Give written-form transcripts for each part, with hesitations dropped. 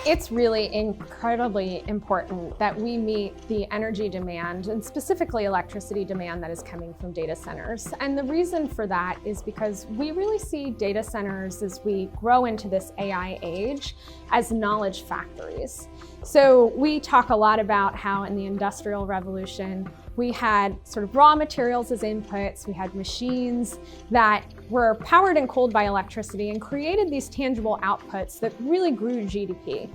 It's really incredibly important that we meet the energy demand, and specifically electricity demand, that is coming from data centers. And the reason for that is because we really see data centers, as we grow into this AI age, as knowledge factories. So we talk a lot about how in the Industrial Revolution, we had sort of raw materials as inputs, we had machines that were powered and cooled by electricity and created these tangible outputs that really grew GDP.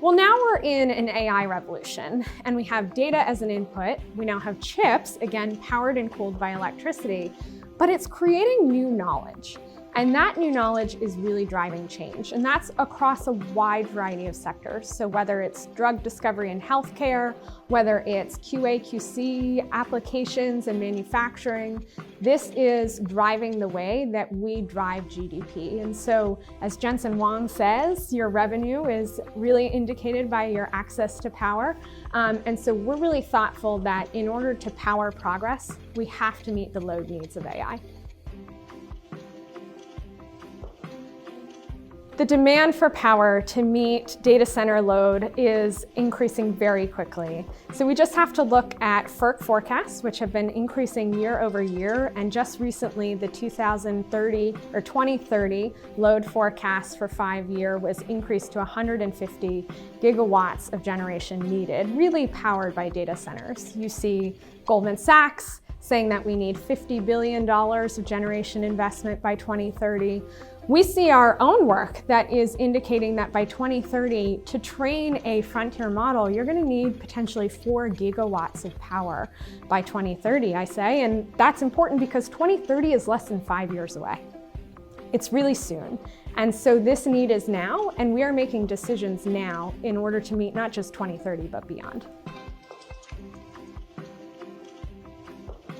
Well, now we're in an AI revolution, and we have data as an input. We now have chips, again, powered and cooled by electricity, but it's creating new knowledge. And that new knowledge is really driving change. And that's across a wide variety of sectors. So whether it's drug discovery and healthcare, whether it's QA/QC applications and manufacturing, this is driving the way that we drive GDP. And so, as Jensen Huang says, your revenue is really indicated by your access to power. And so we're really thoughtful that in order to power progress, we have to meet the load needs of AI. The demand for power to meet data center load is increasing very quickly. So we just have to look at FERC forecasts, which have been increasing year over year. And just recently, the 2030 load forecast for 5-year was increased to 150 gigawatts of generation needed, really powered by data centers. You see Goldman Sachs saying that we need $50 billion of generation investment by 2030. We see our own work that is indicating that by 2030, to train a frontier model, you're going to need potentially 4 gigawatts of power by 2030, I say. And that's important because 2030 is less than 5 years away. It's really soon. And so this need is now, and we are making decisions now in order to meet not just 2030, but beyond.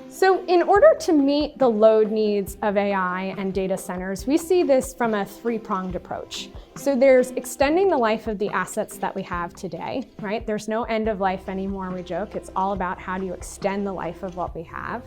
So in order to meet the load needs of AI and data centers, we see this from a three-pronged approach. So there's extending the life of the assets that we have today, right? There's no end of life anymore, we joke. It's all about how do you extend the life of what we have.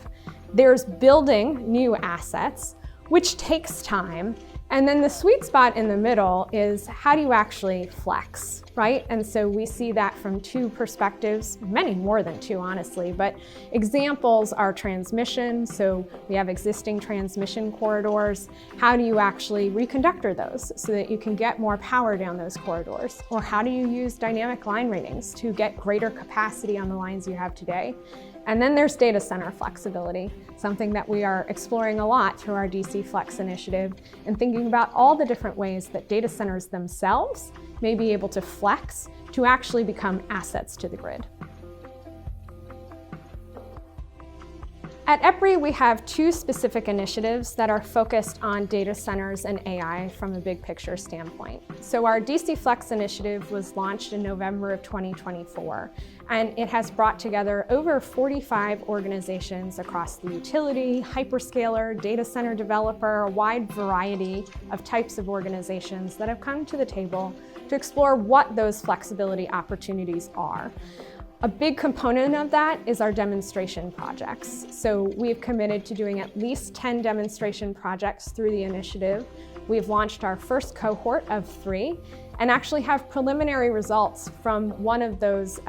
There's building new assets, which takes time. And then the sweet spot in the middle is how do you actually flex, right? And so we see that from two perspectives, many more than two, honestly, but examples are transmission. So we have existing transmission corridors. How do you actually reconductor those so that you can get more power down those corridors? Or how do you use dynamic line ratings to get greater capacity on the lines you have today? And then there's data center flexibility, something that we are exploring a lot through our DC Flex initiative, and thinking about all the different ways that data centers themselves may be able to flex to actually become assets to the grid. At EPRI, we have two specific initiatives that are focused on data centers and AI from a big picture standpoint. So our DC Flex initiative was launched in November of 2024, and it has brought together over 45 organizations across the utility, hyperscaler, data center developer, a wide variety of types of organizations that have come to the table to explore what those flexibility opportunities are. A big component of that is our demonstration projects. So we've committed to doing at least 10 demonstration projects through the initiative. We've launched our first cohort of 3 and actually have preliminary results from one of those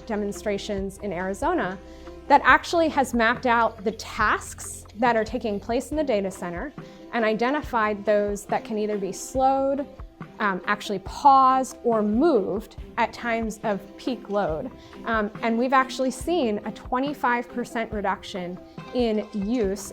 demonstrations in Arizona that actually has mapped out the tasks that are taking place in the data center and identified those that can either be slowed, actually paused or moved at times of peak load. And we've actually seen a 25% reduction in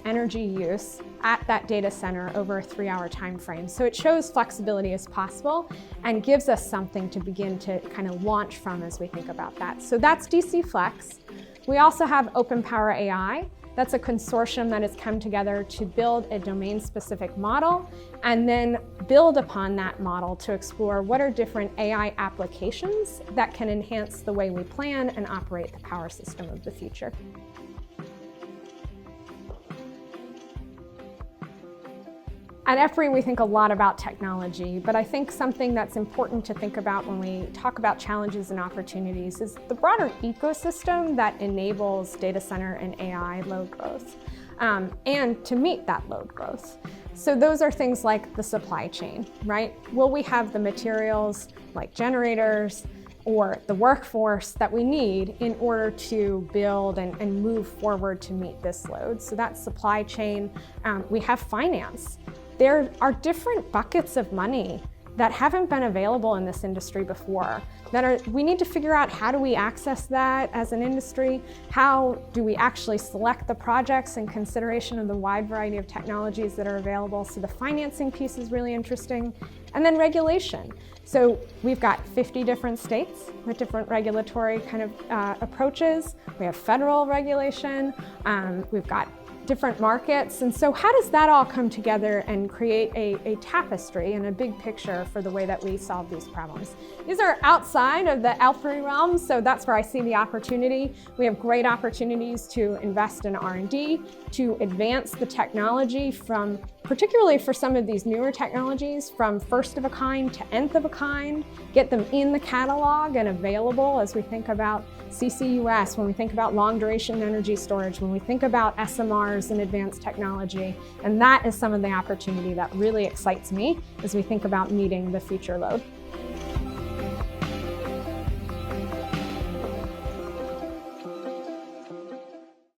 energy use at that data center over a 3-hour time frame. So it shows flexibility is possible and gives us something to begin to kind of launch from as we think about that. So that's DC Flex. We also have Open Power AI. That's a consortium that has come together to build a domain-specific model and then build upon that model to explore what are different AI applications that can enhance the way we plan and operate the power system of the future. At EPRI, we think a lot about technology, but I think something that's important to think about when we talk about challenges and opportunities is the broader ecosystem that enables data center and AI load growth. and to meet that load growth. So those are things like the supply chain, right? Will we have the materials like generators or the workforce that we need in order to build and move forward to meet this load? So that's supply chain. We have finance. There are different buckets of money that haven't been available in this industry before. We need to figure out, how do we access that as an industry? How do we actually select the projects in consideration of the wide variety of technologies that are available? So the financing piece is really interesting. And then regulation. So we've got 50 different states with different regulatory kind of approaches. We have federal regulation. We've got different markets. And so how does that all come together and create a tapestry and a big picture for the way that we solve these problems? These are outside of the EPRI realm, so that's where I see the opportunity. We have great opportunities to invest in R&D, to advance the technology particularly for some of these newer technologies, from first of a kind to nth of a kind, get them in the catalog and available as we think about CCUS, when we think about long duration energy storage, when we think about SMRs and advanced technology. And that is some of the opportunity that really excites me as we think about meeting the future load.